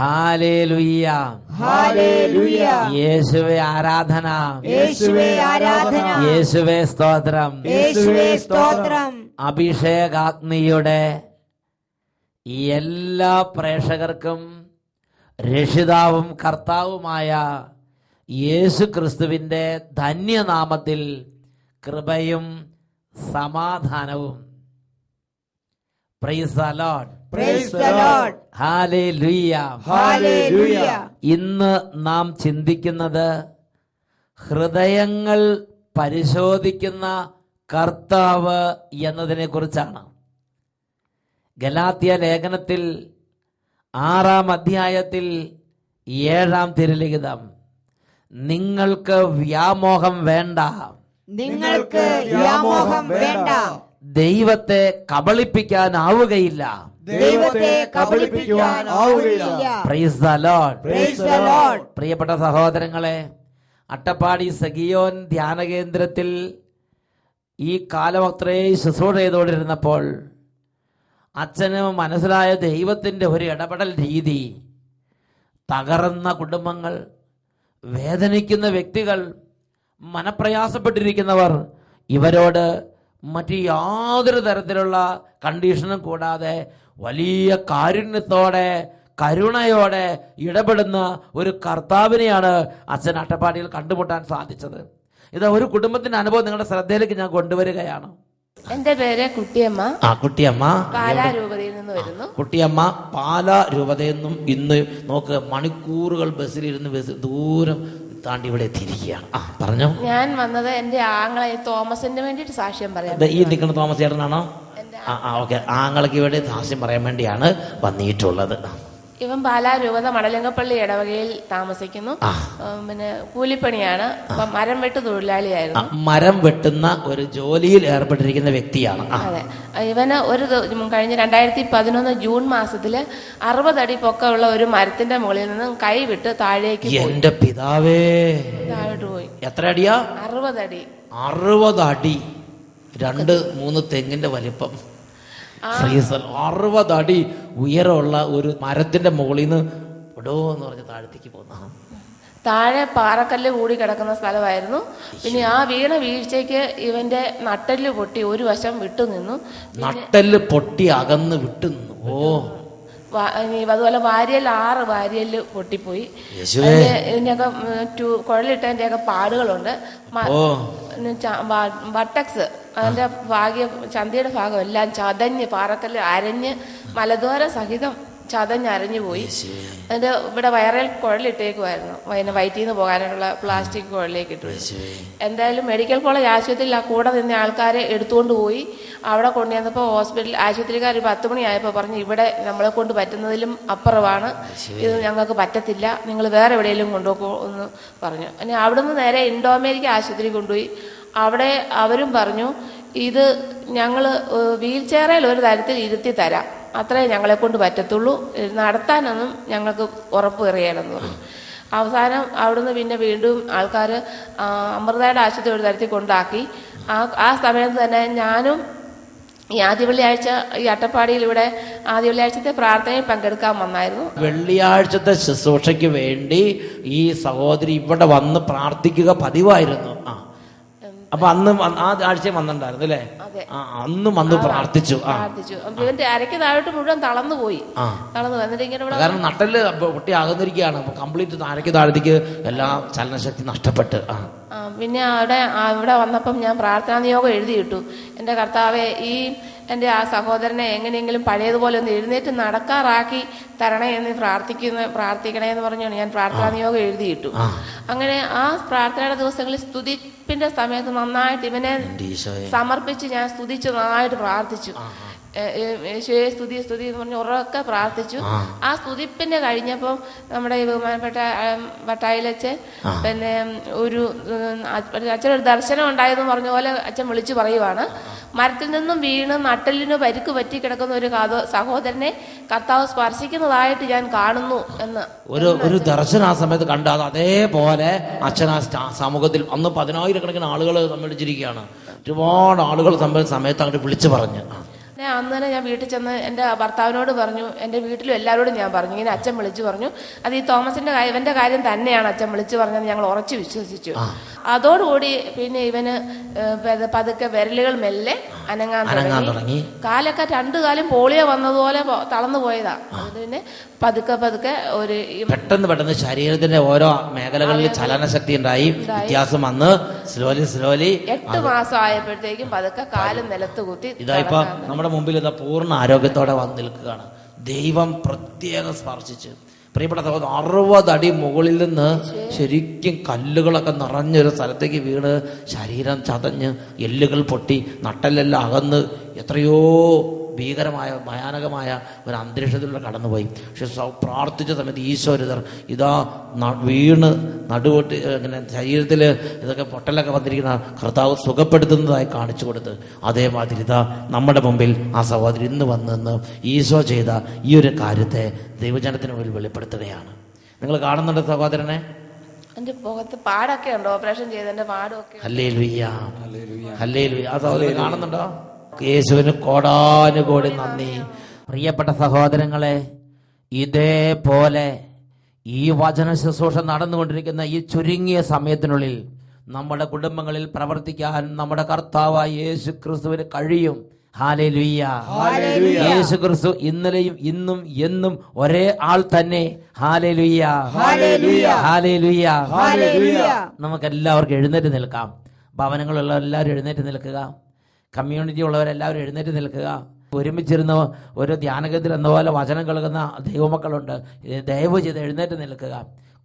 Hallelujah, hallelujah. യേശുവേ ആരാധന, യേശുവേ ആരാധന, യേശുവേ സ്തോത്രം, യേശുവേ സ്തോത്രം. അഭിഷേകാഗ്നിയുടെ എല്ലാ പ്രേക്ഷകർക്കും രക്ഷിതാവും കർത്താവുമായ യേശു ക്രിസ്തുവിൻ്റെ ധന്യനാമത്തിൽ കൃപയും സമാധാനവും. Price the lord, praise the lord, hallelujah, hallelujah. ഇന്ന് നാം ചിന്തിക്കുന്നത് ഹൃദയങ്ങൾ പരിശോധിക്കുന്ന കർത്താവ് എന്നതിനെ കുറിച്ചാണ്. ഗലാത്യ ലേഖനത്തിൽ 6-ാം അധ്യായത്തിൽ 7-ാം തിരുലിഖിതം, നിങ്ങൾക്ക് വ്യാമോഹം വേണ്ട, നിങ്ങൾക്ക് വ്യാമോഹം വേണ്ട, ദൈവത്തെ കബളിപ്പിക്കാനാവുകയില്ല, ദൈവത്തെ കബളിപ്പിക്കാൻ ആവുകയില്ല. Praise the lord, praise the lord. പ്രിയപ്പെട്ട സഹോദരങ്ങളെ, അട്ടപ്പാടി സഗിയോൻ ധ്യാന കേന്ദ്രത്തിൽ ഈ കാലം അത്രയും ശുശ്രൂഷ ചെയ്തുകൊണ്ടിരുന്നപ്പോൾ അച്ഛന് മനസ്സിലായ ദൈവത്തിൻ്റെ ഒരു ഇടപെടൽ രീതി, തകർന്ന കുടുംബങ്ങൾ, വേദനിക്കുന്ന വ്യക്തികൾ, മനപ്രയാസപ്പെട്ടിരിക്കുന്നവർ, ഇവരോട് മറ്റ് യാതൊരു തരത്തിലുള്ള കണ്ടീഷനും കൂടാതെ വലിയ കാരുണ്യത്തോടെ കരുണയോടെ ഇടപെടുന്ന ഒരു കർത്താവിനെയാണ് അച്ഛൻ അട്ടപ്പാടിയിൽ കണ്ടുമുട്ടാൻ സാധിച്ചത്. ഇത് ഒരു കുടുംബത്തിന്റെ അനുഭവം നിങ്ങളുടെ ശ്രദ്ധയിലേക്ക് ഞാൻ കൊണ്ടുവരികയാണ്. എന്റെ പേര് കുട്ടിയമ്മ. കുട്ടിയമ്മ പാലാ രൂപതയിൽ നിന്ന് വരുന്നു. കുട്ടിയമ്മ പാലാ രൂപതയിൽ നിന്നും ഇന്ന് നോക്ക് മണിക്കൂറുകൾ ബസ്സിലിരുന്ന് ദൂരം താണ്ടി ഇവിടെ എത്തിയിരിക്കുകയാണ്. പറഞ്ഞോ. ഞാൻ വന്നത് എന്റെ ആങ്ങളെ തോമസിന് വേണ്ടിയിട്ട് സാക്ഷ്യം പറയാം. ഈ നിൽക്കുന്ന തോമസ് ചേട്ടനാണോ? ഓക്കെ. ആങ്ങളയ്ക്ക് വേണ്ടി സാക്ഷ്യം പറയാൻ വേണ്ടിയാണ് വന്നിട്ടുള്ളത്. ഇവൻ പാലാ രൂപത മടലങ്കപ്പള്ളി ഇടവകയിൽ താമസിക്കുന്നു. പിന്നെ കൂലിപ്പണിയാണ്. മരം വെട്ട് തൊഴിലാളിയായിരുന്നു. മരം വെട്ടുന്ന ഒരു ജോലിയിൽ ഏർപ്പെട്ടിരിക്കുന്ന വ്യക്തിയാണ്. അതെ. ഇവന് കഴിഞ്ഞ 2011 ജൂൺ മാസത്തില് 60 അടി പൊക്കമുള്ള ഒരു മരത്തിന്റെ മുകളിൽ നിന്നും കൈവിട്ട് താഴേക്ക് പോയി. എന്റെ പിതാവേ, താഴോട്ട് പോയി. എത്ര അടിയാ? 60 അടി. 60 അടി, 2-3 തെങ്ങിന്റെ വലിപ്പം. 60 അടി ഉയരമുള്ള ഒരു മരത്തിന്റെ മുകളിൽ നിന്ന് എന്ന് പറഞ്ഞ് താഴത്തേക്ക് പോകുന്ന, താഴെ പാറക്കല്ല് കൂടി കിടക്കുന്ന സ്ഥലമായിരുന്നു. പിന്നെ ആ വീഴ്ചയ്ക്ക് ഇവന്റെ നട്ടെല്ല് പൊട്ടി ഒരു വശം വിട്ടുനിന്നു. നട്ടെല്ല് പൊട്ടി അകന്ന് വിട്ടുനിന്നു. അതുപോലെ വാരിയൽ 6 വാരിയല് പൊട്ടിപ്പോയി. ഇതിന്റെയൊക്കെ കുഴലിട്ടതിന്റെയൊക്കെ പാടുകളുണ്ട്. വട്ടക്സ്, അതിന്റെ ചന്തയുടെ ഭാഗം എല്ലാം ചതഞ്ഞ്, പാറക്കല്ല് അരഞ്ഞ് മലദ്വാര സഹിതം ചതഞ്ഞരഞ്ഞു പോയി. അതിന്റെ ഇവിടെ വയറിൽ കുഴലിട്ടേക്കുമായിരുന്നു. വയറ്റിൽ നിന്ന് പോകാനുള്ള പ്ലാസ്റ്റിക് കുഴലിലേക്ക് ഇട്ടു. എന്തായാലും മെഡിക്കൽ കോളേജ് ആശുപത്രിയിൽ ആ കൂടെ നിന്ന ആൾക്കാരെ എടുത്തുകൊണ്ട് പോയി. അവിടെ കൊണ്ടുവന്നപ്പോൾ ആശുപത്രിക്കാർ 10 മണിയായപ്പോൾ പറഞ്ഞു, ഇവിടെ നമ്മളെ കൊണ്ട് പറ്റുന്നതിലും അപ്പുറമാണ്, ഇത് ഞങ്ങൾക്ക് പറ്റത്തില്ല, നിങ്ങൾ വേറെ എവിടെയെങ്കിലും കൊണ്ടുപോകൂ എന്ന് പറഞ്ഞു. പിന്നെ അവിടുന്ന് നേരെ ഇൻഡോ അമേരിക്ക ആശുപത്രി കൊണ്ടുപോയി. അവിടെ അവരും പറഞ്ഞു, ഇത് ഞങ്ങൾ വീൽ ചെയറിൽ ഒരു തരത്തിൽ ഇരുത്തി തരാം, അത്രേ ഞങ്ങളെ കൊണ്ട് പറ്റത്തുള്ളൂ, നടത്താനൊന്നും ഞങ്ങൾക്ക് ഉറപ്പ് കയറിയാലെന്ന് പറഞ്ഞു. അവസാനം അവിടുന്ന് പിന്നെ വീണ്ടും ആൾക്കാർ അമൃതയുടെ ആശുപത്രി ഒരു തരത്തിൽ കൊണ്ടാക്കി. ആ സമയത്ത് തന്നെ ഞാനും ഈ ആദ്യ വെള്ളിയാഴ്ച ഈ അട്ടപ്പാടിയിൽ ഇവിടെ ആദ്യ വെള്ളിയാഴ്ചത്തെ പ്രാർത്ഥനയിൽ പങ്കെടുക്കാൻ വന്നായിരുന്നു. വെള്ളിയാഴ്ചത്തെ ശുശ്രൂഷയ്ക്ക് വേണ്ടി ഈ സഹോദരി ഇവിടെ വന്ന് പ്രാർത്ഥിക്കുക പതിവായിരുന്നു. അപ്പൊ അന്ന് ആ ആഴ്ച വന്നിട്ടുണ്ടായിരുന്നു അല്ലേ? അന്നും വന്ന് പ്രാർത്ഥിച്ചു. ഇവന്റെ അരയ്ക്ക് താഴോട്ട് മുഴുവൻ തളർന്നു പോയി. വന്നിട്ട് ഇങ്ങനെ കാരണം നട്ടല് പൊട്ടി അകന്നിരിക്കുകയാണ്. കംപ്ലീറ്റ് അരയ്ക്ക് താഴത്തേക്ക് എല്ലാ ചലനശക്തി നഷ്ടപ്പെട്ട്. പിന്നെ ഇവിടെ വന്നപ്പം ഞാൻ പ്രാർത്ഥനാ നിയോഗം എഴുതിയിട്ടു. എൻ്റെ കർത്താവെ, ഈ എൻ്റെ ആ സഹോദരനെ എങ്ങനെയെങ്കിലും പഴയതുപോലെ ഒന്ന് എഴുന്നേറ്റ് നടക്കാറാക്കി തരണേ എന്ന് പ്രാർത്ഥിക്കണേ എന്ന് പറഞ്ഞാണ് ഞാൻ പ്രാർത്ഥനാ നിയോഗം എഴുതിയിട്ടു. അങ്ങനെ ആ പ്രാർത്ഥനയുടെ ദിവസങ്ങളിൽ സ്തുതിപ്പിന്റെ സമയത്ത് നന്നായിട്ട് ഇവനെ സമർപ്പിച്ച് ഞാൻ സ്തുതിച്ച് നന്നായിട്ട് പ്രാർത്ഥിച്ചു. യേശുവേ സ്തുതി സ്തുതി എന്ന് പറഞ്ഞ് ഉറക്കെ പ്രാർത്ഥിച്ചു. ആ സ്തുതിപ്പിന്റെ കഴിഞ്ഞപ്പോൾ നമ്മുടെ ഈ ബഹുമാനപ്പെട്ട വട്ടായിലച്ഛൻ പിന്നെ അച്ഛനൊരു ദർശനം ഉണ്ടായെന്ന് പറഞ്ഞ പോലെ അച്ഛൻ വിളിച്ചു പറയുവാണ്, മരത്തിൽ നിന്നും വീണ് നട്ടലിന് പരിക്ക് പറ്റി കിടക്കുന്ന ഒരു സഹോദരനെ കർത്താവ് സ്പർശിക്കുന്നതായിട്ട് ഞാൻ കാണുന്നു എന്ന് ഒരു ദർശനം ആ സമയത്ത് കണ്ടത്. അതേപോലെ അച്ഛൻ ആ സമൂഹത്തിൽ അന്ന് 10,000 കണക്കിന് ആളുകൾ സമ്മേളിച്ചിരിക്കുകയാണ്. ഒരുപാട് ആളുകൾ സമയത്ത് അങ്ങോട്ട് വിളിച്ചു പറഞ്ഞു. അന്ന് തന്നെ ഞാൻ വീട്ടിൽ ചെന്ന് എൻ്റെ ഭർത്താവിനോട് പറഞ്ഞു, എൻ്റെ വീട്ടിലും എല്ലാവരോടും ഞാൻ പറഞ്ഞു, ഇങ്ങനെ അച്ഛൻ വിളിച്ചു പറഞ്ഞു. അത് ഈ തോമസിന്റെ ഇവന്റെ കാര്യം തന്നെയാണ് അച്ഛൻ വിളിച്ചു പറഞ്ഞത്. ഞങ്ങൾ ഉറച്ചു വിശ്വസിച്ചു. അതോടുകൂടി പിന്നെ ഇവന് പതുക്കെ വിരലുകൾ മെല്ലെ അനങ്ങാൻ തുടങ്ങി. കാലൊക്കെ 2 കാലും പോളിയോ വന്നതുപോലെ തളർന്നു പോയതാ. അത് പിന്നെ പതുക്കെ പതുക്കെ ഒരു പെട്ടെന്ന് ശരീരത്തിന്റെ ഓരോ മേഖലകളിൽ ചലനശക്തി ഉണ്ടായി, വ്യത്യാസം വന്ന് സ്ലോലി 8 മാസം ആയപ്പോഴത്തേക്കും പതുക്കെ കാലും നിലത്ത് കുത്തി. ഇതായിപ്പോ നമ്മുടെ മുമ്പിൽ ഇതാ പൂർണ്ണ ആരോഗ്യത്തോടെ വന്ന് നിൽക്കുകയാണ്. ദൈവം പ്രത്യേകം സ്പർശിച്ച്. പ്രിയപ്പെട്ട സഹോദരൻ, 60 അടി മുകളിൽ നിന്ന് ശരിക്കും കല്ലുകളൊക്കെ നിറഞ്ഞൊരു സ്ഥലത്തേക്ക് വീണ് ശരീരം ചതഞ്ഞ് എല്ലുകൾ പൊട്ടി നട്ടെല്ലെല്ലാം അകന്ന് എത്രയോ ഭീകരമായ ഭയാനകമായ ഒരു അന്തരീക്ഷത്തിലൂടെ കടന്നുപോയി. പക്ഷെ പ്രാർത്ഥിച്ച സമയത്ത് ഈശോരിതർ ഇതാ വീണ് നടുവൊട്ടി ഇങ്ങനെ ശരീരത്തിൽ ഇതൊക്കെ പൊട്ടലൊക്കെ വന്നിരിക്കുന്ന കർത്താവ് സുഖപ്പെടുത്തുന്നതായി കാണിച്ചു കൊടുത്ത്, അതേമാതിരി ഇതാ നമ്മുടെ മുമ്പിൽ ആ സഹോദരി ഇന്ന് വന്നെന്ന് ഈശോ ചെയ്ത ഈ ഒരു കാര്യത്തെ ദൈവജനത്തിന് മുമ്പിൽ വെളിപ്പെടുത്തുകയാണ്. നിങ്ങൾ കാണുന്നുണ്ട് സഹോദരനെ? എന്റെ മുഖത്ത് പാടൊക്കെ ഉണ്ട്, ഓപ്പറേഷൻ ചെയ്തതിന്റെ പാടൊക്കെ. Hallelujah, hallelujah. ആ സഹോദരൻ കാണുന്നുണ്ടോ? യേശുവിന് കോടാനുകോടി നന്ദി. പ്രിയപ്പെട്ട സഹോദരങ്ങളെ, ഇതേപോലെ ഈ വചന ശുശ്രൂഷ നടന്നുകൊണ്ടിരിക്കുന്ന ഈ ചുരുങ്ങിയ സമയത്തിനുള്ളിൽ നമ്മുടെ കുടുംബങ്ങളിൽ പ്രവർത്തിക്കാൻ നമ്മുടെ കർത്താവായ യേശു ക്രിസ്തുവിന് കഴിയും. ഹല്ലേലൂയ. യേശു ക്രിസ്തു ഇന്നലെയും ഇന്നും എന്നും ഒരേ ആൾ തന്നെ. Hallelujah, hallelujah. നമുക്ക് എല്ലാവർക്കും എഴുന്നേറ്റ് നിൽക്കാം. ഭവനങ്ങളുള്ള എല്ലാവരും എഴുന്നേറ്റ് നിൽക്കുക. കമ്മ്യൂണിറ്റി ഉള്ളവരെല്ലാവരും എഴുന്നേറ്റ് നിൽക്കുക. ഒരുമിച്ചിരുന്ന് ഒരു ധ്യാനകേന്ദ്രം എന്ന പോലെ വചനം കേൾക്കുന്ന ദൈവമക്കളുണ്ട്. ദയവ് ചെയ്ത് എഴുന്നേറ്റ് നിൽക്കുക.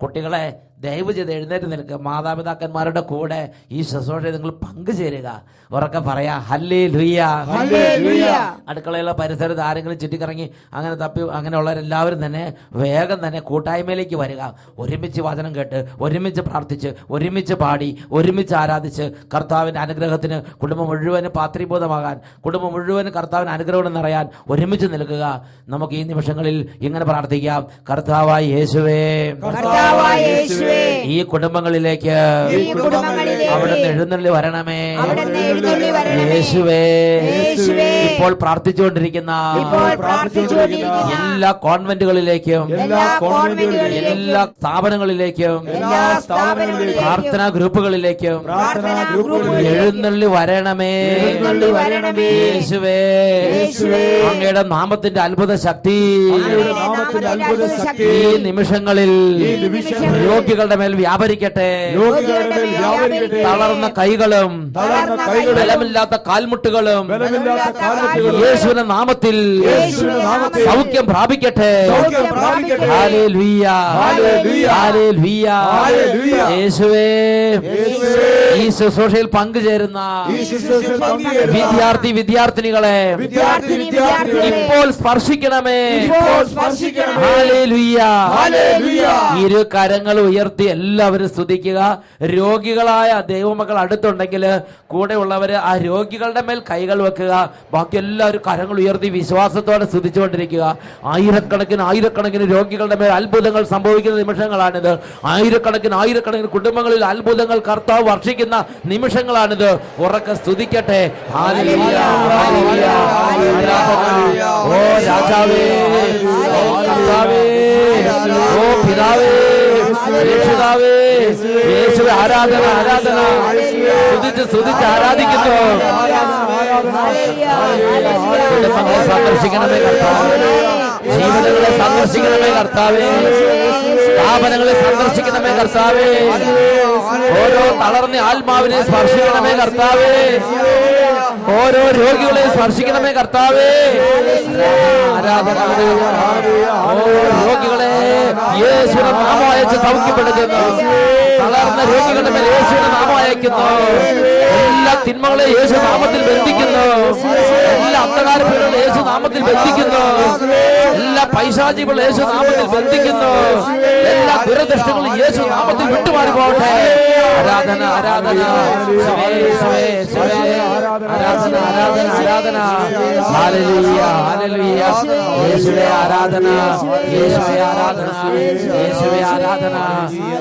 കുട്ടികളെ ദയവ് ചെയ്ത് എഴുന്നേറ്റ് നിൽക്കുക. മാതാപിതാക്കന്മാരുടെ കൂടെ ഈ ശുശ്രൂഷയിൽ നിങ്ങൾ പങ്കുചേരുക. ഉറക്കെ പറയാ ഹല്ലേലൂയ. അടുക്കളയിലെ പരിസരത്ത് ആരെങ്കിലും ചുറ്റിക്കറങ്ങി അങ്ങനെ തപ്പി അങ്ങനെയുള്ളവരെല്ലാവരും തന്നെ വേഗം തന്നെ കൂട്ടായ്മയിലേക്ക് വരിക. ഒരുമിച്ച് വചനം കേട്ട്, ഒരുമിച്ച് പ്രാർത്ഥിച്ച്, ഒരുമിച്ച് പാടി, ഒരുമിച്ച് ആരാധിച്ച് കർത്താവിൻ്റെ അനുഗ്രഹത്തിന് കുടുംബം മുഴുവനും പാത്രീഭൂതമാകാൻ, കുടുംബം മുഴുവനും കർത്താവിന് അനുഗ്രഹം നിറയാൻ ഒരുമിച്ച് നിൽക്കുക. നമുക്ക് ഈ നിമിഷങ്ങളിൽ ഇങ്ങനെ പ്രാർത്ഥിക്കാം. കർത്താവായ യേശുവേ, ഈ കുടുംബങ്ങളിലേക്ക് അവിടുന്ന് എഴുന്നള്ളി വരണമേ. യേശുവേ, ഇപ്പോൾ പ്രാർത്ഥിച്ചുകൊണ്ടിരിക്കുന്ന എല്ലാ കോൺവെന്റുകളിലേക്കും എല്ലാ സ്ഥാപനങ്ങളിലേക്കും പ്രാർത്ഥനാ ഗ്രൂപ്പുകളിലേക്കും എഴുന്നള്ളി വരണമേ. യേശുവേ, അങ്ങയുടെ നാമത്തിന്റെ അത്ഭുത ശക്തി ഈ നിമിഷങ്ങളിൽ രോഗികളുടെ മേൽ വ്യാപരിക്കട്ടെ. തളർന്ന കൈകളും ബലമില്ലാത്ത കാൽമുട്ടുകളും യേശുവിന്റെ നാമത്തിൽ സൗഖ്യം പ്രാപിക്കട്ടെ. Hallelujah, hallelujah. യേശുവേ, ഈ ശുശ്രൂഷയിൽ പങ്കുചേരുന്ന വിദ്യാർത്ഥിനികളെ ഇപ്പോൾ സ്പർശിക്കണമേ. ഹല്ലേലൂയ. ഇരു കരങ്ങൾ ഉയർത്തി എല്ലാവരും സ്തുതിക്കുക. രോഗികളായ ദൈവമക്കൾ അടുത്തുണ്ടെങ്കിൽ കൂടെയുള്ളവര് ആ രോഗികളുടെ മേൽ കൈകൾ വെക്കുക. ബാക്കി എല്ലാവരും കരങ്ങൾ ഉയർത്തി വിശ്വാസത്തോടെ സ്തുതിച്ചുകൊണ്ടിരിക്കുക. ആയിരക്കണക്കിന് രോഗികളുടെ മേൽ അത്ഭുതങ്ങൾ സംഭവിക്കുന്ന നിമിഷങ്ങളാണിത്. ആയിരക്കണക്കിന് കുടുംബങ്ങളിൽ അത്ഭുതങ്ങൾ കർത്താവ് വർഷിക്കുന്ന നിമിഷങ്ങളാണിത്. ഉറക്കെ സ്തുതിക്കട്ടെ. Hallelujah, hallelujah. ഓ രാജാവേ, ഓ കർത്താവേ, ഓ പിതാവേ, രക്ഷിതാവേ, യേശുവേ, ആരാധന, ആരാധന. സ്തുതിച്ച് ആരാധിക്കുന്നു. കുടുംബങ്ങളെ സന്ദർശിക്കണമേ കർത്താവേ. ജീവിതങ്ങളെ സന്ദർശിക്കണമേ കർത്താവേ. സ്ഥാപനങ്ങളെ സന്ദർശിക്കണമേ കർത്താവേ. ഓരോ തളർന്ന ആത്മാവിനെ സ്പർശിക്കണമേ കർത്താവേ. ഓരോ രോഗികളെ സ്പർശിക്കണമേ കർത്താവേ. ആരാധന. ഓരോ രോഗികളെ യേശുവിന്റെ നാമം അയച്ച് സൗഖ്യപ്പെടുത്തുന്നു. തളർന്ന രോഗികളുടെ മേൽ യേശുവിന്റെ നാമം അയക്കുന്നു. എല്ലാ തിന്മകളെ യേശു നാമത്തിൽ ബന്ധിക്കുന്നു. എല്ലാ അന്ധകാരങ്ങളെ യേശു നാമത്തിൽ ബന്ധിക്കുന്നു. എല്ലാ പൈശാചികളും യേശു നാമത്തിൽ ബന്ധിക്കുന്നു. എല്ലാ ദുരദൃഷ്ടങ്ങളും യേശു നാമത്തിൽ വിട്ടുമാറി പോകട്ടെ. ആരാധന, ആരാധന. ആരാധന, ആരാധന, ആരാധന. Hallelujah, hallelujah. യേശുവേ ആരാധന, യേശുവേ ആരാധന, യേശുവേ ആരാധന.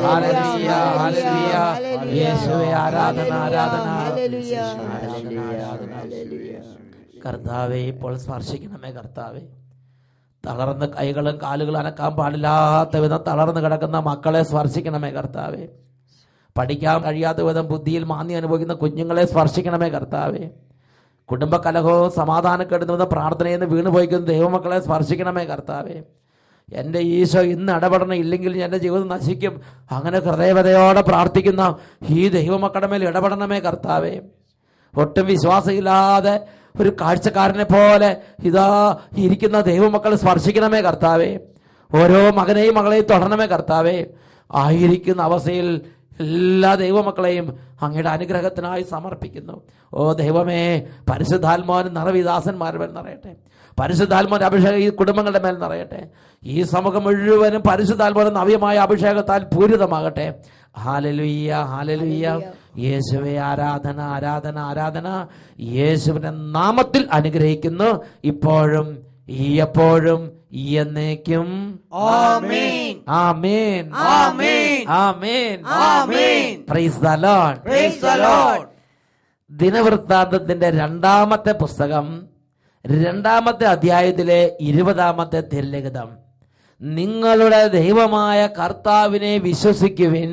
Hallelujah, hallelujah. യേശുവേ ആരാധന, ആരാധന. കർത്താവെ ഇപ്പോൾ സ്പർശിക്കണമേ കർത്താവെ. തളർന്ന് കൈകളും കാലുകളും അനക്കാൻ പാടില്ലാത്ത വിധം തളർന്ന് കിടക്കുന്ന മക്കളെ സ്പർശിക്കണമേ കർത്താവെ. പഠിക്കാൻ കഴിയാത്ത വിധം ബുദ്ധിയിൽ മാന്യം അനുഭവിക്കുന്ന കുഞ്ഞുങ്ങളെ സ്പർശിക്കണമേ കർത്താവെ. കുടുംബ കലഹവും സമാധാനക്കെടുന്ന വിധം പ്രാർത്ഥനയിൽ നിന്ന് വീണ് പോയിക്കുന്ന ദൈവമക്കളെ സ്പർശിക്കണമേ കർത്താവെ. എൻ്റെ ഈശോ ഇന്ന് ഇടപെടണം, ഇല്ലെങ്കിൽ എൻ്റെ ജീവിതം നശിക്കും. അങ്ങനെ ഹൃദയവതയോടെ പ്രാർത്ഥിക്കുന്ന ഈ ദൈവമക്കളുടെ മേൽ ഇടപെടണമേ കർത്താവെ. ഒട്ടും വിശ്വാസമില്ലാതെ ഒരു കാഴ്ചക്കാരനെ പോലെ ഇതാ ഇരിക്കുന്ന ദൈവമക്കൾ സ്പർശിക്കണമേ കർത്താവെ. ഓരോ മകനെയും മകളെയും തുടരണമേ കർത്താവെ. ആയിരിക്കുന്ന അവസ്ഥയിൽ എല്ലാ ദൈവമക്കളെയും അങ്ങയുടെ അനുഗ്രഹത്തിനായി സമർപ്പിക്കുന്നു. ഓ ദൈവമേ, പരിശുദ്ധാത്മാവിന് നിറവിദാസന്മാരുടെ മേൽ നിറയട്ടെ. പരിശുദ്ധാത്മാവിന്റെ അഭിഷേകം ഈ കുടുംബങ്ങളുടെ മേൽ നിറയട്ടെ. ഈ സമൂഹം മുഴുവനും പരിശുദ്ധാത്മാവിന്റെ നവ്യമായ അഭിഷേകത്താൽ പൂരിതമാകട്ടെ. Hallelujah, hallelujah. യേശുവേ, ആരാധന, ആരാധന, ആരാധന. യേശുവിന്റെ നാമത്തിൽ അനുഗ്രഹിക്കുന്നു, ഇപ്പോഴും എപ്പോഴും എന്നേക്കും. Amen, amen, amen, amen, amen. Praise the lord, praise the lord. ദിനവൃത്താന്തത്തിന്റെ 2-ാമത്തെ പുസ്തകം 2-ാമത്തെ അധ്യായത്തിലെ 20-ാമത്തെ തിരുലിഖിതം. നിങ്ങളുടെ ദൈവമായ കർത്താവിനെ വിശ്വസിക്കുവിൻ,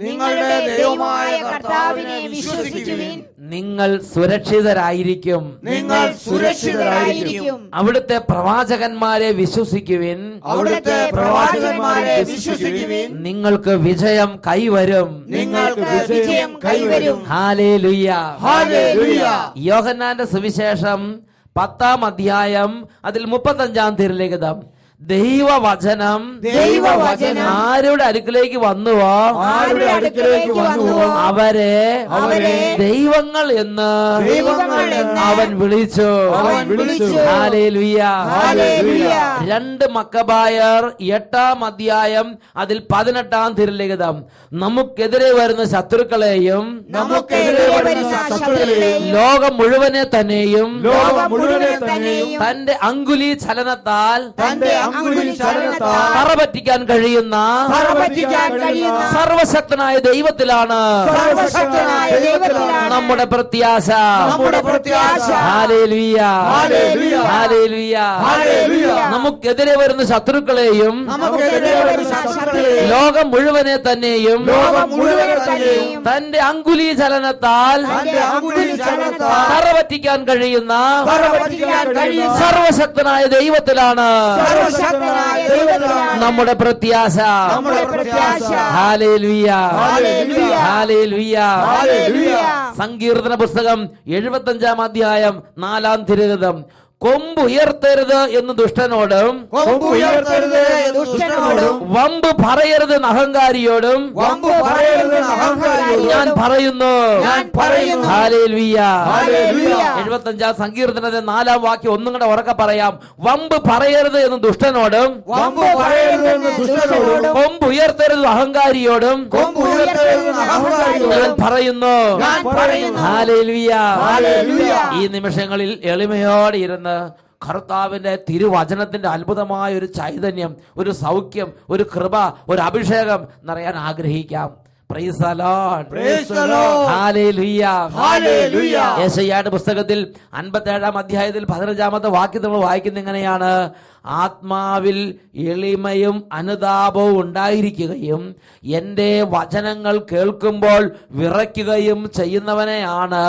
നിങ്ങളുടെ ദൈവമായ കർത്താവിനെ വിശ്വസിക്കുവിൻ, നിങ്ങൾ സുരക്ഷിതരായിരിക്കും. നിങ്ങൾ സുരക്ഷിതരായിരിക്കും. അവിടുത്തെ പ്രവാചകന്മാരെ വിശ്വസിക്കുവിൻ, അവിടുത്തെ പ്രവാചകന്മാരെ വിശ്വസിക്കുവിൻ, നിങ്ങൾക്ക് വിജയം കൈവരും. നിങ്ങൾക്ക് വിജയം കൈവരും. Hallelujah, hallelujah. യോഹന്നാന്റെ സുവിശേഷം 10-ാം അധ്യായം അതിൽ 35-ാം തിരുലിഖിതം. ദൈവവചനം ആരുടെ അടുക്കിലേക്ക് വന്നുവോ അവരെ ദൈവങ്ങൾ എന്ന് അവൻ വിളിച്ചു. ഹല്ലേലൂയ. 2 മക്കബായർ 8-ാം അധ്യായം അതിൽ 18-ാം തിരുലിഖിതം. നമുക്കെതിരെ വരുന്ന ശത്രുക്കളെയും ലോകം മുഴുവനെ തന്നെയും തന്റെ അങ്കുലി ചലനത്താൽ തറപറ്റിക്കാൻ കഴിയുന്ന സർവശക്തനായ ദൈവത്തിലാണ് നമ്മുടെ പ്രത്യാശ. Hallelujah, hallelujah. നമുക്കെതിരെ വരുന്ന ശത്രുക്കളെയും ലോകം മുഴുവനെ തന്നെയും തന്റെ അങ്കുലി ചലനത്താൽ തറപറ്റിക്കാൻ കഴിയുന്ന സർവശക്തനായ ദൈവത്തിലാണ് നമ്മുടെ പ്രത്യാശ. Hallelujah, hallelujah. സങ്കീർത്തന പുസ്തകം 75-ാം അധ്യായം 4-ാം തിരുലിഖിതം. കൊമ്പുയർത്തരുത് എന്ന് ദുഷ്ടനോടും വമ്പ് പറയരുത് അഹങ്കാരിയോടും ഞാൻ പറയുന്നു. ഹല്ലേലൂയ. 75-ാം സങ്കീർത്തനത്തിന്റെ 4-ാം വാക്യം ഒന്നും കൂടെ ഉറക്കെ പറയാം. വമ്പ് പറയരുത് എന്ന് ദുഷ്ടനോടും കൊമ്പുയർത്തരുത് അഹങ്കാരിയോടും ഞാൻ പറയുന്നു. ഹല്ലേലൂയ. ഈ നിമിഷങ്ങളിൽ എളിമയോടെ ഇരുന്ന് കർത്താവിന്റെ തിരുവചനത്തിന്റെ അത്ഭുതമായ ഒരു ചൈതന്യം, ഒരു സൗഖ്യം, ഒരു കൃപ, ഒരു അഭിഷേകം നിറയാൻ ആഗ്രഹിക്കാം. Praise the lord, praise the lord. Hallelujah, hallelujah. യെശയ്യായുടെ പുസ്തകത്തിൽ 57-ാം അധ്യായത്തിൽ 15-ാമത്തെ വാക്യം നമ്മൾ വായിക്കുന്നത് ഇങ്ങനെയാണ്: ആത്മാവിൽ എളിമയും അനുതാപവും ഉണ്ടായിരിക്കുകയും എൻ്റെ വചനങ്ങൾ കേൾക്കുമ്പോൾ വിറയ്ക്കുകയും ചെയ്യുന്നവനെയാണ്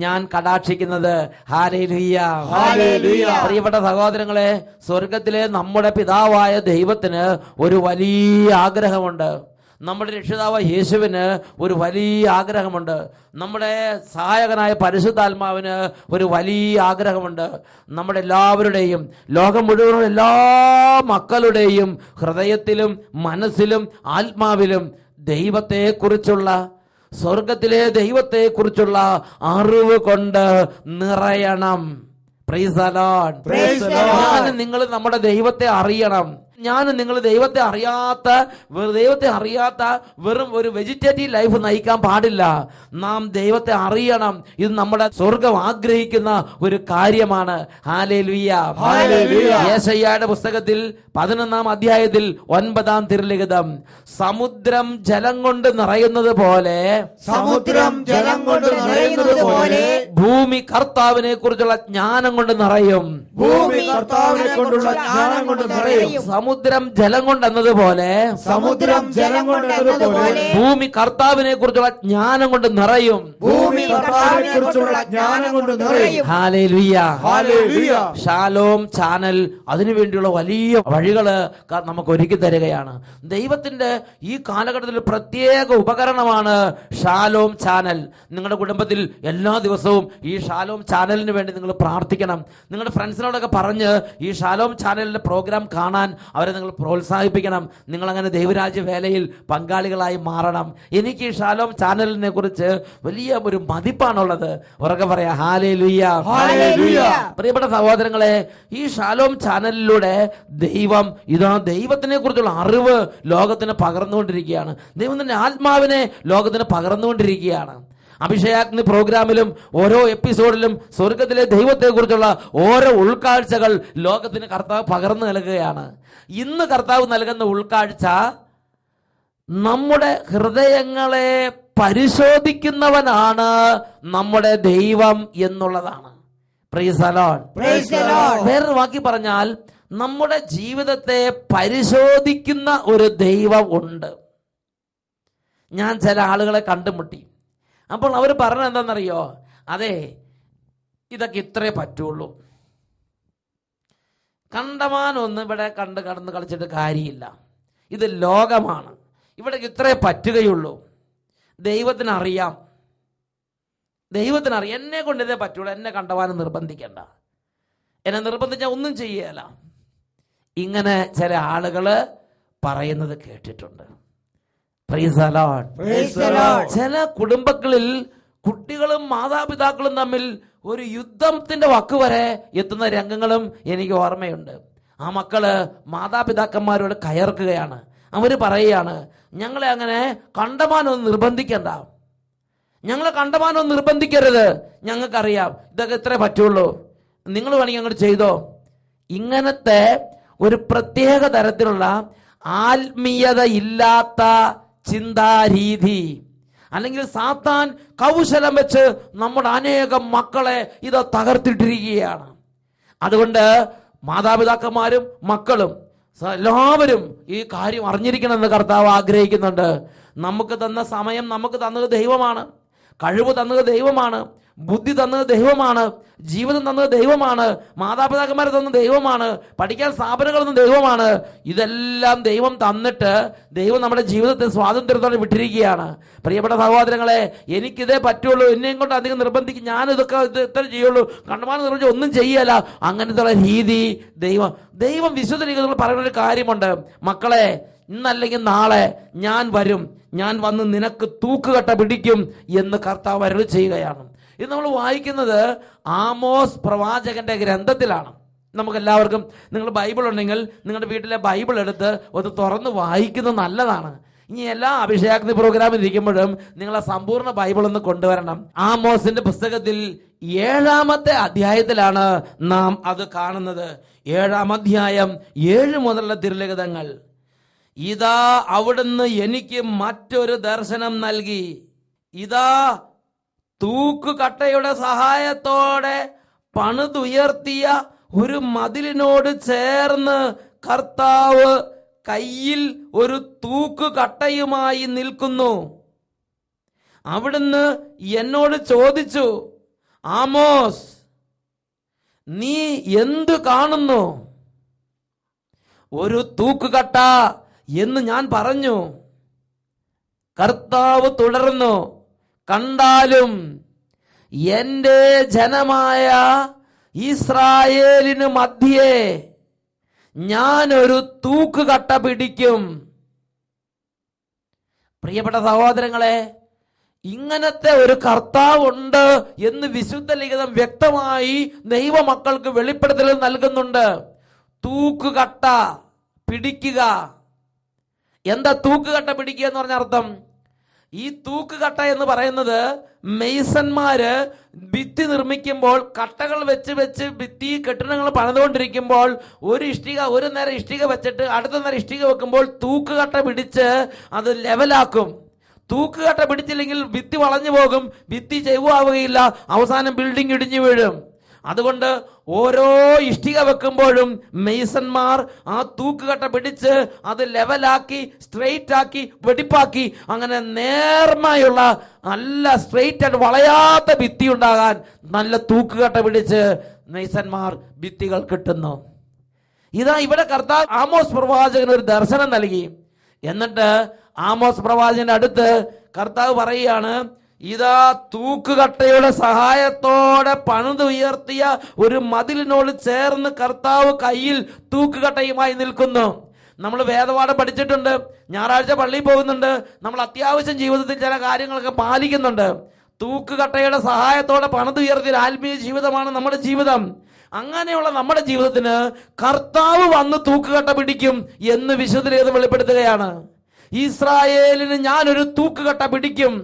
ഞാൻ കടാക്ഷിക്കുന്നത്. Hallelujah, hallelujah. പ്രിയപ്പെട്ട സഹോദരങ്ങളെ, സ്വർഗത്തിലെ നമ്മുടെ പിതാവായ ദൈവത്തിന് ഒരു വലിയ ആഗ്രഹമുണ്ട്. നമ്മുടെ രക്ഷിതാവ് യേശുവിന് ഒരു വലിയ ആഗ്രഹമുണ്ട്. നമ്മുടെ സഹായകനായ പരിശുദ്ധാത്മാവിന് ഒരു വലിയ ആഗ്രഹമുണ്ട്. നമ്മുടെ എല്ലാവരുടെയും, ലോകം മുഴുവനും എല്ലാ മക്കളുടെയും ഹൃദയത്തിലും മനസ്സിലും ആത്മാവിലും ദൈവത്തെക്കുറിച്ചുള്ള, സ്വർഗത്തിലെ ദൈവത്തെക്കുറിച്ചുള്ള അറിവ് കൊണ്ട് നിറയണം. Praise the lord. Praise the lord. നിങ്ങൾ നമ്മുടെ ദൈവത്തെ അറിയണം. ഞാനും നിങ്ങൾ ദൈവത്തെ അറിയാത്ത വെറും ഒരു വെജിറ്റേറ്റീവ് ലൈഫ് നയിക്കാൻ പാടില്ല. നാം ദൈവത്തെ അറിയണം. ഇത് നമ്മുടെ സ്വർഗം ആഗ്രഹിക്കുന്ന ഒരു കാര്യമാണ്. ഹല്ലേലൂയ. യെശയ്യായുടെ പുസ്തകത്തിൽ 11-ാം അധ്യായത്തിൽ 9-ാം തിരുലിഖിതം, സമുദ്രം ജലം കൊണ്ട് നിറയുന്നത് പോലെ ഭൂമി കർത്താവിനെ കുറിച്ചുള്ള ജ്ഞാനം കൊണ്ട് നിറയും. സമുദ്രം ജലം കൊണ്ടെന്നതുപോലെ ഭൂമി കർത്താവിനെ കുറിച്ചുള്ള ജ്ഞാനം കൊണ്ട് നിറയും. ഹല്ലേലൂയ. ഷാലോം ചാനൽ അതിനുവേണ്ടിയുള്ള വലിയ വഴികള് നമുക്ക് ഒരുക്കി തരികയാണ്. ദൈവത്തിന്റെ ഈ കാലഘട്ടത്തിൽ പ്രത്യേക ഉപകരണമാണ് ഷാലോം ചാനൽ. നിങ്ങളുടെ കുടുംബത്തിൽ എല്ലാ ദിവസവും ഈ ഷാലോം ചാനലിന് വേണ്ടി നിങ്ങൾ പ്രാർത്ഥിക്കണം. നിങ്ങളുടെ ഫ്രണ്ട്സിനോടൊക്കെ പറഞ്ഞ് ഈ ഷാലോം ചാനലിന്റെ പ്രോഗ്രാം കാണാൻ അവരെ നിങ്ങൾ പ്രോത്സാഹിപ്പിക്കണം. നിങ്ങൾ അങ്ങനെ ദൈവരാജ്യ വേലയിൽ പങ്കാളികളായി മാറണം. എനിക്ക് ഈ ഷാലോം ചാനലിനെ കുറിച്ച് വലിയ ഒരു മതിപ്പാണുള്ളത്. ഉറക്കെ പറയാ ഹല്ലേലൂയ. പ്രിയപ്പെട്ട സഹോദരങ്ങളെ, ഈ ഷാലോം ചാനലിലൂടെ ദൈവത്തിനെ കുറിച്ചുള്ള അറിവ് ലോകത്തിന് പകർന്നുകൊണ്ടിരിക്കുകയാണ്. ദൈവത്തിന്റെ ആത്മാവിനെ ലോകത്തിന് പകർന്നുകൊണ്ടിരിക്കുകയാണ്. അഭിഷേകാഗ്നി പ്രോഗ്രാമിലും ഓരോ എപ്പിസോഡിലും സ്വർഗത്തിലെ ദൈവത്തെ കുറിച്ചുള്ള ഓരോ ഉൾക്കാഴ്ചകൾ ലോകത്തിന് കർത്താവ് പകർന്നു നൽകുകയാണ്. ഇന്ന് കർത്താവ് നൽകുന്ന ഉൾക്കാഴ്ച നമ്മുടെ ഹൃദയങ്ങളെ പരിശോധിക്കുന്നവനാണ് നമ്മുടെ ദൈവം എന്നുള്ളതാണ്. Price the Lord. വേറൊരു വാക്കി പറഞ്ഞാൽ നമ്മുടെ ജീവിതത്തെ പരിശോധിക്കുന്ന ഒരു ദൈവം ഉണ്ട്. ഞാൻ ചില ആളുകളെ കണ്ടുമുട്ടി. അപ്പോൾ അവർ പറഞ്ഞത് എന്താണെന്നറിയോ? അതെ, ഇതൊക്കെ ഇത്രേ പറ്റുള്ളൂ, കണ്ടമാനൊന്നും ഇവിടെ കടന്ന് കളിച്ചിട്ട് കാര്യമില്ല, ഇത് ലോകമാണ്, ഇവിടെ ഇത്രേ പറ്റുകയുള്ളൂ. ദൈവത്തിനറിയാം, എന്നെ കൊണ്ട് ഇതേ പറ്റുള്ളൂ, എന്നെ കണ്ടവാനും നിർബന്ധിക്കണ്ട, എന്നെ നിർബന്ധിച്ചാൽ ഒന്നും ചെയ്യല. ഇങ്ങനെ ചില ആളുകള് പറയുന്നത് കേട്ടിട്ടുണ്ട്. Price the Lord. ചില കുടുംബങ്ങളിൽ കുട്ടികളും മാതാപിതാക്കളും തമ്മിൽ ഒരു യുദ്ധത്തിന്റെ വക്ക് വരെ എത്തുന്ന രംഗങ്ങളും എനിക്ക് ഓർമ്മയുണ്ട്. ആ മക്കള് മാതാപിതാക്കന്മാരോട് കയർക്കുകയാണ്. അവര് പറയുകയാണ്, ഞങ്ങളെ അങ്ങനെ കണ്ടമാനൊന്നും നിർബന്ധിക്കണ്ട, ഞങ്ങളെ കണ്ടമാനൊന്നും നിർബന്ധിക്കരുത്, ഞങ്ങൾക്കറിയാം ഇതൊക്കെ ഇത്രേ പറ്റുള്ളൂ, നിങ്ങൾ വേണമെങ്കിൽ അങ്ങോട്ട് ചെയ്തോ. ഇങ്ങനത്തെ ഒരു പ്രത്യേക തരത്തിലുള്ള ആത്മീയത ഇല്ലാത്ത ചിന്താരീതി, അല്ലെങ്കിൽ സാത്താൻ കൗശലം വെച്ച് നമ്മുടെ അനേകം മക്കളെ ഇത് തകർത്തിട്ടിരിക്കുകയാണ്. അതുകൊണ്ട് മാതാപിതാക്കന്മാരും മക്കളും എല്ലാവരും ഈ കാര്യം അറിഞ്ഞിരിക്കണമെന്ന് കർത്താവ് ആഗ്രഹിക്കുന്നുണ്ട്. നമുക്ക് തന്ന സമയം നമുക്ക് തന്നത് ദൈവമാണ്, കഴിവ് തന്നത് ദൈവമാണ്, ബുദ്ധി തന്നത് ദൈവമാണ്, ജീവിതം തന്നത് ദൈവമാണ്, മാതാപിതാക്കന്മാരെ തന്നത് ദൈവമാണ്, പഠിക്കാൻ സ്ഥാപനങ്ങൾ തന്നത് ദൈവമാണ്. ഇതെല്ലാം ദൈവം തന്നിട്ട് ദൈവം നമ്മുടെ ജീവിതത്തെ സ്വാതന്ത്ര്യത്തോടെ വിട്ടിരിക്കുകയാണ്. പ്രിയപ്പെട്ട സഹോദരങ്ങളെ, എനിക്കിതേ പറ്റുള്ളൂ, എന്നെയും കൊണ്ട് അധികം നിർബന്ധിക്കും, ഞാനിതൊക്കെ ഇത്ര ചെയ്യുള്ളൂ, കണ്ടമാനം നിർബന്ധിച്ച് ഒന്നും ചെയ്യല, അങ്ങനത്തെ രീതി ദൈവം വിശുദ്ധ രീതിയിൽ പറയുന്നൊരു കാര്യമുണ്ട്. മക്കളെ, ഇന്നല്ലെങ്കിൽ നാളെ ഞാൻ വരും, ഞാൻ വന്ന് നിനക്ക് തൂക്കുകട്ട പിടിക്കും എന്ന് കർത്താവ് അരുളി ചെയ്യുകയാണ്. ഇത് നമ്മൾ വായിക്കുന്നത് ആമോസ് പ്രവാചകന്റെ ഗ്രന്ഥത്തിലാണ്. നമുക്കെല്ലാവർക്കും, നിങ്ങൾ ബൈബിൾ ഉണ്ടെങ്കിൽ നിങ്ങളുടെ വീട്ടിലെ ബൈബിൾ എടുത്ത് ഒന്ന് തുറന്ന് വായിക്കുന്നത് നല്ലതാണ്. ഇനി എല്ലാ അഭിഷേകാഗ്നി പ്രോഗ്രാമിൽ ഇരിക്കുമ്പോഴും നിങ്ങൾ ആ സമ്പൂർണ്ണ ബൈബിൾ ഒന്ന് കൊണ്ടുവരണം. ആമോസിന്റെ പുസ്തകത്തിൽ 7-ാമത്തെ അധ്യായത്തിലാണ് നാം അത് കാണുന്നത്. 7-ാം അധ്യായം 7 മുതലുള്ള തിരുലിഖിതങ്ങൾ. ഇതാ അവിടുന്ന് എനിക്ക് മറ്റൊരു ദർശനം നൽകി. ഇതാ തൂക്കുകട്ടയുടെ സഹായത്തോടെ പണിതുയർത്തിയ ഒരു മതിലിനോട് ചേർന്ന് കർത്താവ് കയ്യിൽ ഒരു തൂക്കുകട്ടയുമായി നിൽക്കുന്നു. അവിടുന്ന് എന്നോട് ചോദിച്ചു, ആമോസ്, നീ എന്തു കാണുന്നു? ഒരു തൂക്കുകട്ട എന്ന് ഞാൻ പറഞ്ഞു. കർത്താവ് തുടർന്നു, കണ്ടാലും എന്റെ ജനമായ ഇസ്രായേലിന് മധ്യേ ഞാനൊരു തൂക്കുകട്ട പിടിക്കും. പ്രിയപ്പെട്ട സഹോദരങ്ങളെ, ഇങ്ങനത്തെ ഒരു കർത്താവ് ഉണ്ട് എന്ന് വിശുദ്ധ ലിഖിതം വ്യക്തമായി ദൈവമക്കൾക്ക് വെളിപ്പെടുത്തൽ നൽകുന്നുണ്ട്. തൂക്കുകട്ട പിടിക്കുക. എന്താ തൂക്കുകട്ട പിടിക്കുക എന്ന് പറഞ്ഞ അർത്ഥം? ഈ തൂക്കുകട്ട എന്ന് പറയുന്നത് മെയ്സന്മാര് ഭിത്തി നിർമ്മിക്കുമ്പോൾ കട്ടകൾ വെച്ച് വെച്ച് ഭിത്തി കെട്ടിടങ്ങൾ പണിതുകൊണ്ടിരിക്കുമ്പോൾ ഒരു നേരം ഇഷ്ടിക വെച്ചിട്ട് അടുത്ത നേരം ഇഷ്ടിക വെക്കുമ്പോൾ തൂക്കുകട്ട പിടിച്ച് അത് ലെവലാക്കും. തൂക്കുകട്ട പിടിച്ചില്ലെങ്കിൽ ഭിത്തി വളഞ്ഞു പോകും, ഭിത്തി ചെവുകയില്ല, അവസാനം ബിൽഡിംഗ് ഇടിഞ്ഞു വീഴും. അതുകൊണ്ട് ഓരോ ഇഷ്ടിക വെക്കുമ്പോഴും മെയ്സന്മാർ ആ തൂക്കുകട്ട പിടിച്ച് അത് ലെവലാക്കി സ്ട്രെയിറ്റ് ആക്കി വെടിപ്പാക്കി അങ്ങനെ നേർമയുള്ള നല്ല സ്ട്രെയിറ്റ് ആയിട്ട് വളയാത്ത ഭിത്തി ഉണ്ടാകാൻ നല്ല തൂക്കുകട്ട പിടിച്ച് മെയ്സന്മാർ ഭിത്തികൾ കെട്ടുന്നു. ഇതാ ഇവിടെ കർത്താവ് ആമോസ് പ്രവാചകന് ഒരു ദർശനം നൽകി. എന്നിട്ട് ആമോസ് പ്രവാചകന്റെ അടുത്ത് കർത്താവ് പറയുകയാണ്, ഇതാ തൂക്കുകട്ടയുടെ സഹായത്തോടെ പണിതുയർത്തിയ ഒരു മതിലിനോട് ചേർന്ന് കർത്താവ് കയ്യിൽ തൂക്കുകട്ടയുമായി നിൽക്കുന്നു. നമ്മൾ വേദപാഠം പഠിച്ചിട്ടുണ്ട്, ഞായറാഴ്ച പള്ളിയിൽ പോകുന്നുണ്ട്, നമ്മൾ അത്യാവശ്യം ജീവിതത്തിൽ ചില കാര്യങ്ങളൊക്കെ പാലിക്കുന്നുണ്ട്. തൂക്കുകട്ടയുടെ സഹായത്തോടെ പണിതുയർത്തിയ ആത്മീയ ജീവിതമാണ് നമ്മുടെ ജീവിതം. അങ്ങനെയുള്ള നമ്മുടെ ജീവിതത്തിന് കർത്താവ് വന്ന് തൂക്കുകട്ട പിടിക്കും എന്ന് വിശുദ്ധ വെളിപ്പെടുത്തുകയാണ്. ഇസ്രായേലിന് ഞാനൊരു തൂക്കുകട്ട പിടിക്കും.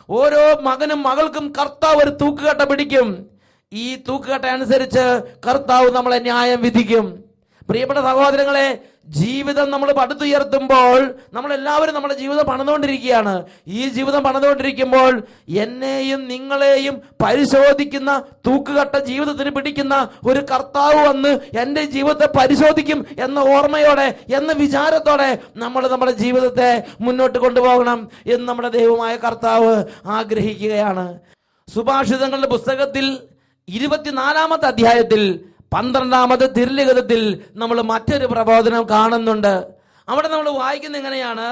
ഓരോ മകനും മകൾക്കും കർത്താവ് ഒരു തൂക്കുകട്ട പിടിക്കും. ഈ തൂക്കുകട്ട അനുസരിച്ച് കർത്താവ് നമ്മളെ ന്യായം വിധിക്കും. പ്രിയപ്പെട്ട സഹോദരങ്ങളെ, ജീവിതം നമ്മൾ പടുത്തുയർത്തുമ്പോൾ നമ്മളെല്ലാവരും നമ്മുടെ ജീവിതം പണിതുകൊണ്ടിരിക്കുകയാണ്. ഈ ജീവിതം പണിതുകൊണ്ടിരിക്കുമ്പോൾ എന്നെയും നിങ്ങളെയും പരിശോധിക്കുന്ന തൂക്കുകട്ട ജീവിതത്തിന് പിടിക്കുന്ന ഒരു കർത്താവ് വന്ന് എൻ്റെ ജീവിതത്തെ പരിശോധിക്കും എന്ന ഓർമ്മയോടെ, എന്ന വിചാരത്തോടെ നമ്മൾ നമ്മുടെ ജീവിതത്തെ മുന്നോട്ട് കൊണ്ടുപോകണം എന്ന് നമ്മുടെ ദൈവമായ കർത്താവ് ആഗ്രഹിക്കുകയാണ്. സുഭാഷിതങ്ങളുടെ പുസ്തകത്തിൽ 24-ാമത്തെ അധ്യായത്തിൽ 12-ാമത്തെ തിരുലിഖിതത്തിൽ നമ്മൾ മറ്റൊരു പ്രബോധനം കാണുന്നുണ്ട്. അവിടെ നമ്മൾ വായിക്കുന്നത് എങ്ങനെയാണ്?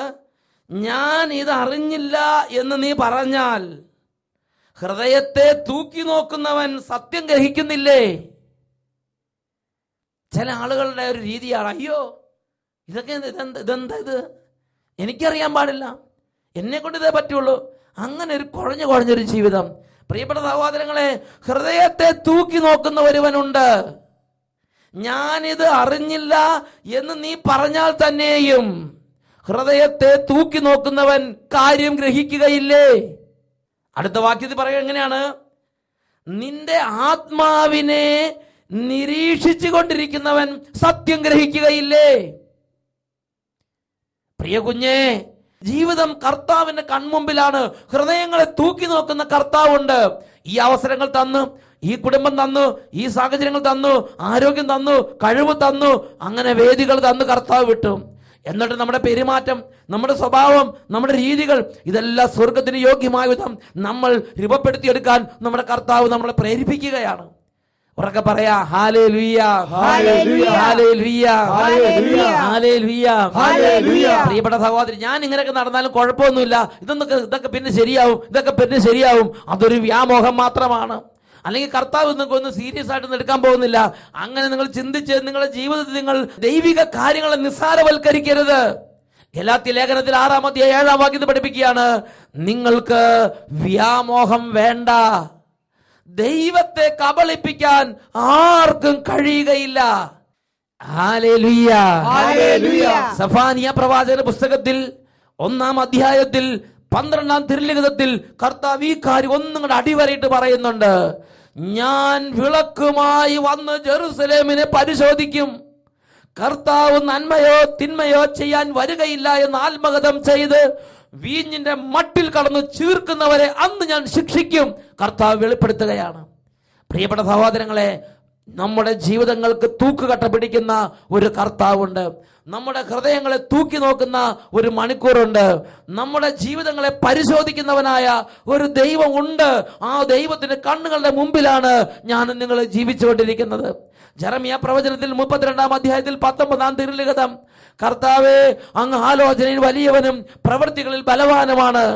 ഞാൻ ഇത് അറിഞ്ഞില്ല എന്ന് നീ പറഞ്ഞാൽ ഹൃദയത്തെ തൂക്കി നോക്കുന്നവൻ സത്യം ഗ്രഹിക്കുന്നില്ലേ? ചില ആളുകളുടെ ഒരു രീതിയാണ്, അയ്യോ ഇതെന്താ ഇത്, എനിക്കറിയാൻ പാടില്ല, എന്നെ കൊണ്ട് ഇതേ പറ്റുള്ളൂ. അങ്ങനെ ഒരു കുഴഞ്ഞൊരു ജീവിതം. പ്രിയപ്പെട്ട സഹോദരങ്ങളെ, ഹൃദയത്തെ തൂക്കി നോക്കുന്ന ഒരുവനുണ്ട്. ഞാനിത് അറിഞ്ഞില്ല എന്ന് നീ പറഞ്ഞാൽ തന്നെയും ഹൃദയത്തെ തൂക്കി നോക്കുന്നവൻ കാര്യം ഗ്രഹിക്കുകയില്ലേ? അടുത്ത വാക്യത്തിൽ പറയുക എങ്ങനെയാണ്? നിന്റെ ആത്മാവിനെ നിരീക്ഷിച്ചു കൊണ്ടിരിക്കുന്നവൻ സത്യം ഗ്രഹിക്കുകയില്ലേ? പ്രിയ കുഞ്ഞേ, ജീവിതം കർത്താവിന്റെ കൺമുമ്പിലാണ്. ഹൃദയങ്ങളെ തൂക്കി നോക്കുന്ന കർത്താവുണ്ട്. ഈ അവസരങ്ങൾ തന്നു, ഈ കുടുംബം തന്നു, ഈ സാഹചര്യങ്ങൾ തന്നു, ആരോഗ്യം തന്നു, കഴിവ് തന്നു, അങ്ങനെ വേദികൾ തന്നു കർത്താവ് വിട്ടു. എന്നിട്ട് നമ്മുടെ പെരുമാറ്റം, നമ്മുടെ സ്വഭാവം, നമ്മുടെ രീതികൾ ഇതെല്ലാം സ്വർഗത്തിന് യോഗ്യമായ വിധം നമ്മൾ രൂപപ്പെടുത്തിയെടുക്കാൻ നമ്മുടെ കർത്താവ് നമ്മളെ പ്രേരിപ്പിക്കുകയാണ്. ഉറക്കെ പറയാ, hallelujah, hallelujah, hallelujah, hallelujah, hallelujah. പ്രിയപ്പെട്ട സഹോദരി, ഞാൻ ഇങ്ങനെയൊക്കെ നടന്നാലും കുഴപ്പമൊന്നുമില്ല, ഇതൊക്കെ പിന്നെ ശരിയാവും, അതൊരു വ്യാമോഹം മാത്രമാണ്. അല്ലെങ്കിൽ കർത്താവ് നിങ്ങൾക്ക് ഒന്ന് സീരിയസ് ആയിട്ട് എടുക്കാൻ പോകുന്നില്ല. അങ്ങനെ നിങ്ങൾ ചിന്തിച്ച് നിങ്ങളുടെ ജീവിതത്തിൽ നിങ്ങൾ ദൈവിക കാര്യങ്ങളെ നിസ്സാരവൽക്കരിക്കരുത്. ഗലാത്യ ലേഖനത്തിൽ 6-ാം അധ്യായം 7-ാം വാക്യത്തിൽ പഠിപ്പിക്കുകയാണ്, നിങ്ങൾക്ക് വ്യാമോഹം വേണ്ട. ദൈവത്തെ കബളിപ്പിക്കാൻ ആർക്കും കഴിയുകയില്ല. Hallelujah, hallelujah. സഫാനിയ പ്രവാചകന്റെ പുസ്തകത്തിൽ 1-ാം അധ്യായത്തിൽ 12-ാം തിരുലിഖിതത്തിൽ കർത്താവ് ഈ കാര്യം ഒന്നും കൂടെ അടിവരയിട്ട് പറയുന്നുണ്ട്. ഞാൻ വിളക്കുമായി വന്ന് ജെറുസലേമിനെ പരിശോധിക്കും. കർത്താവ് നന്മയോ തിന്മയോ ചെയ്യാൻ വരികയില്ല എന്ന് ആത്മഗതം ചെയ്ത് വീഞ്ഞിന്റെ മട്ടിൽ കടന്ന് ചീർക്കുന്നവരെ അന്ന് ഞാൻ ശിക്ഷിക്കും. കർത്താവ് വെളിപ്പെടുത്തുകയാണ്. പ്രിയപ്പെട്ട സഹോദരങ്ങളെ, നമ്മുടെ ജീവിതങ്ങൾക്ക് തൂക്കുകട്ട പിടിക്കുന്ന ഒരു കർത്താവുണ്ട്. നമ്മുടെ ഹൃദയങ്ങളെ തൂക്കി നോക്കുന്ന ഒരു മണിക്കൂറുണ്ട്. നമ്മുടെ ജീവിതങ്ങളെ പരിശോധിക്കുന്നവനായ ഒരു ദൈവം ഉണ്ട്. ആ ദൈവത്തിന്റെ കണ്ണുകളുടെ മുമ്പിലാണ് ഞാൻ നിങ്ങൾ ജീവിച്ചുകൊണ്ടിരിക്കുന്നത്. ജെറമ്യാ പ്രവചനത്തിൽ 32-ാം അധ്യായത്തിൽ 19-ാം തിരുലിഖിതം, കർത്താവേ, അങ്ങ് ആലോചനയിൽ വലിയവനും പ്രവൃത്തികളിൽ ബലവാനുമാണ്.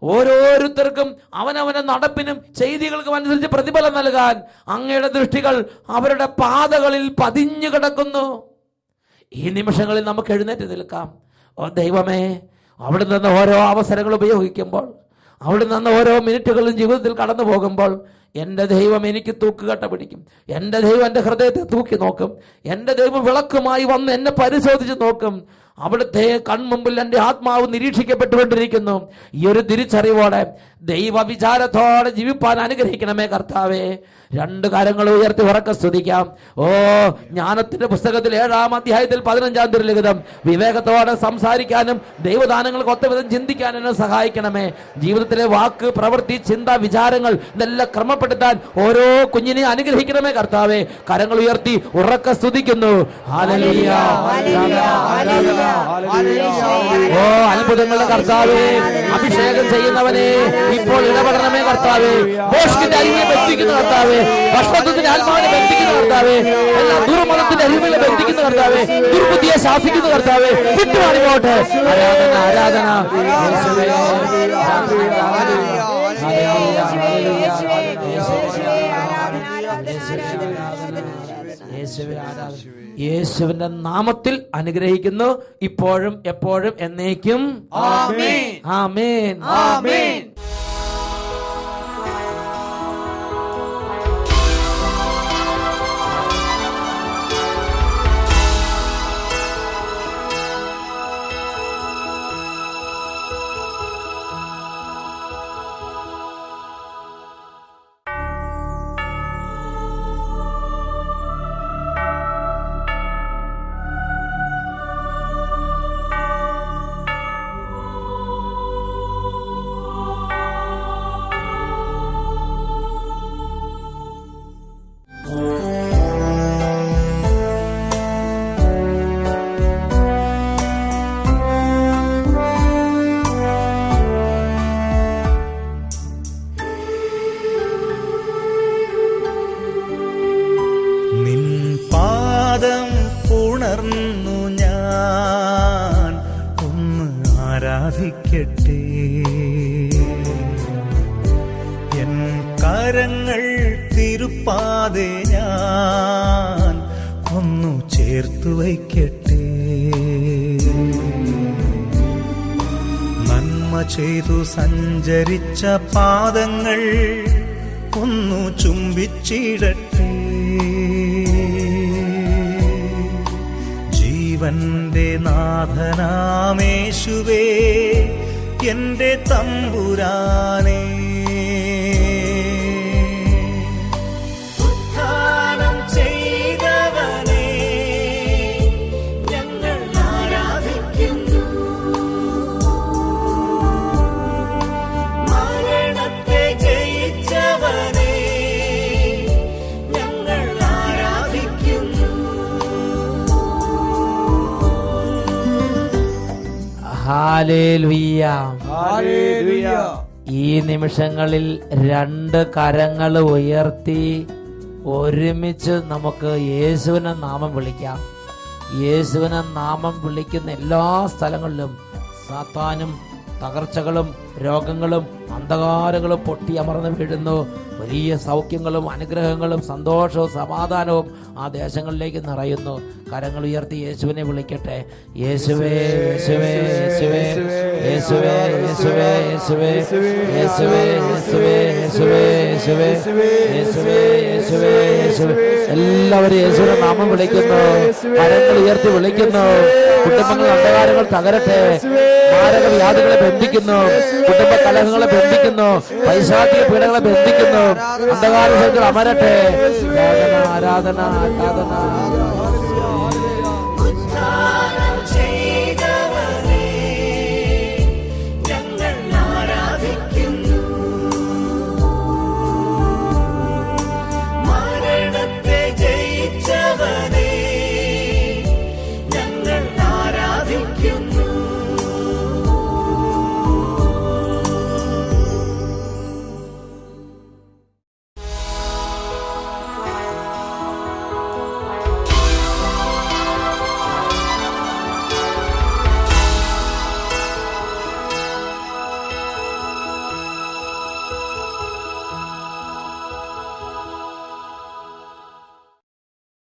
ഓരോരുത്തർക്കും അവനവന്റെ നടപ്പിനും ചെയ്തികൾക്കും അനുസരിച്ച് പ്രതിഫലം നൽകാൻ അങ്ങയുടെ ദൃഷ്ടികൾ അവരുടെ പാതകളിൽ പതിഞ്ഞു കിടക്കുന്നു. ഈ നിമിഷങ്ങളിൽ നമുക്ക് എഴുന്നേറ്റ് നിൽക്കാം. ഓ ദൈവമേ, അവിടെ നിന്ന് ഓരോ അവസരങ്ങൾ ഉപയോഗിക്കുമ്പോൾ, അവിടെ നിന്ന് ഓരോ മിനിറ്റുകളും ജീവിതത്തിൽ കടന്നു പോകുമ്പോൾ എൻ്റെ ദൈവം എനിക്ക് തൂക്കുകട്ട പിടിക്കും, എൻ്റെ ദൈവം എൻ്റെ ഹൃദയത്തെ തൂക്കി നോക്കും, എൻ്റെ ദൈവം വിളക്കുമായി വന്ന് എന്നെ പരിശോധിച്ച് നോക്കും. അവിടുത്തെ കൺമുമ്പിൽ എൻ്റെ ആത്മാവ് നിരീക്ഷിക്കപ്പെട്ടുകൊണ്ടിരിക്കുന്നു. ഈ ഒരു തിരിച്ചറിവോടെ ദൈവ വിചാരത്തോടെ ജീവിപ്പാൻ അനുഗ്രഹിക്കണമേ കർത്താവേ. രണ്ട് കരങ്ങൾ ഉയർത്തി ഉറക്കെ സ്തുതിക്കാം. ഓ, ജ്ഞാനത്തിന്റെ പുസ്തകത്തിൽ 7-ാം അധ്യായത്തിൽ 15-ാം തിരുലിഖിതം, വിവേകത്തോടെ സംസാരിക്കാനും ദൈവദാനങ്ങൾക്ക് ഒത്തവിധം ചിന്തിക്കാനും എന്നെ സഹായിക്കണമേ. ജീവിതത്തിലെ വാക്ക്, പ്രവൃത്തി, ചിന്ത, വിചാരങ്ങൾ ഇതെല്ലാം ക്രമപ്പെടുത്താൻ ഓരോ കുഞ്ഞിനെ അനുഗ്രഹിക്കണമേ കർത്താവേ. കരങ്ങൾ ഉയർത്തി ഉറക്കെ സ്തുതിക്കുന്നു. ഹല്ലേലൂയ, ഓ അത്ഭുതങ്ങളുടെ കർത്താവേ, അഭിഷേകം ചെയ്യുന്നവനെ ഇപ്പോൾ ഇടപെടണമേ കർത്താവേ. മോഷ്കിന്റെ അരിവിനെ ബന്ധിക്കുന്ന കർത്താവേ, ഭക്ഷണത്തിന്റെ ആത്മാവിനെ ബന്ധിക്കുന്ന കർത്താവേ, എല്ലാ ദുർമതത്തിന്റെ അരിവിനെ ബന്ധിക്കുന്ന കർത്താവേ, ദുർബുദ്ധിയെ ശാസിക്കുന്ന കർത്താവേ, വിട്ടുമാറി പോട്ടെ. ആരാധന, ആരാധന. യേശുവിന്റെ നാമത്തിൽ അനുഗ്രഹിക്കുന്നു, ഇപ്പോഴും എപ്പോഴും എന്നേക്കും. ആമേൻ, ആമേൻ, ആമേൻ. ആരാധിക്കട്ടെ, എൻ കരങ്ങൾ തിരുപ്പാതെ ഞാൻ ഒന്നു ചേർത്തു വയ്ക്കട്ടെ. നന്മ ചെയ്തു സഞ്ചരിച്ച പാദങ്ങൾ ഒന്നു ചുംബിച്ചിടട്ടെ. ജീവന്റെ നാഥനാമേശുവേ, എന്റെ തമ്പുരാനേ, ഉദ്ധാനം ചെയ്തവനേ, ഞങ്ങൾ ആരാധിക്കുന്നു. മരണത്തെ ജയിച്ചവനേ, ഞങ്ങൾ ആരാധിക്കുന്നു. Hallelujah, hallelujah. ഈ നിമിഷങ്ങളിൽ രണ്ട് കരങ്ങൾ ഉയർത്തി ഒരുമിച്ച് നമുക്ക് യേശുവിനെ നാമം വിളിക്കാം. യേശുവിനെ നാമം വിളിക്കുന്ന എല്ലാ സ്ഥലങ്ങളിലും സാത്താനും തകർച്ചകളും രോഗങ്ങളും അന്ധകാരങ്ങളും പൊട്ടി അമർന്നു വീഴുന്നു. വലിയ സൗഖ്യങ്ങളും അനുഗ്രഹങ്ങളും സന്തോഷവും സമാധാനവും ആ ദേശങ്ങളിലേക്ക് നിറയുന്നു. കരങ്ങൾ ഉയർത്തി യേശുവിനെ വിളിക്കട്ടെ. യേശുവേ, യേശുവേ, യേശുവേ, യേശുവേ, യേശുവേ, യേശുവേ, യേശുവേ, യേശുവേ, യേശുവേ, യേശുവേ, യേശുവേ, യേശുവേ, യേശുവേ. എല്ലാവരും യേശുവിനെ നാമം വിളിക്കുന്നു, കരങ്ങൾ ഉയർത്തി വിളിക്കുന്നു. കുടുംബങ്ങൾ അന്ധകാരങ്ങൾ തകരട്ടെ, മാരക വ്യാധികളെ ബന്ധിക്കുന്നു, കുടുംബ കലഹങ്ങളെ ബന്ധിക്കുന്നു, പൈശാചിക പീഡകളെ ബന്ധിക്കുന്നു, അന്ധകാര ശക്തികൾ അമരട്ടെ. ആരാധന, ആരാധന, ആരാധന.